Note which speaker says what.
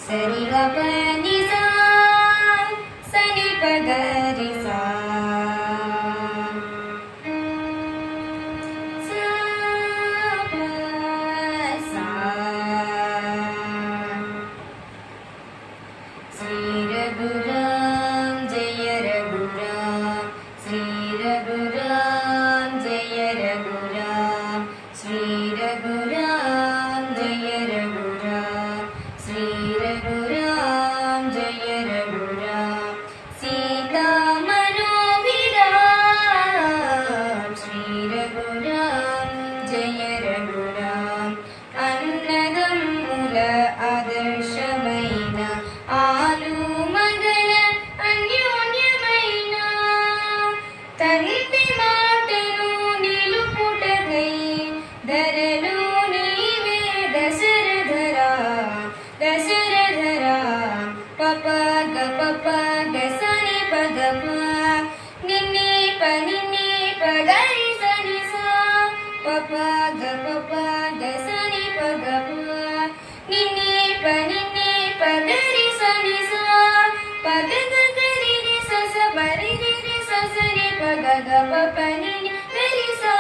Speaker 1: सरि ग प नि सा सनि प ग रि सा सा प सा श्री रघुराम जय रघुराम श्री रघुराम जय रघुराम श्री रघुराम जय रघुराम श्री रघुराम जय रघुराम सीता मनोभिराम श्री रघुराम जय रघुराम अन्नदम्मुल आदर्शమైన ఆలు మగల అన్యోన్యమైన తండ్రి మాటను నిలుపుటకై ధరలో నీవే దశరథరా దశరథరా పప గ పప గ సని ప గ ప నిన్నే ప గరి సని సా పప గ పప గ సని ప గ ప నిన్నే ప గరి సని సా ప గ గ గరి రి స స బ రి రి రి స స ని ప గ గ ప ప ని ని గరి సా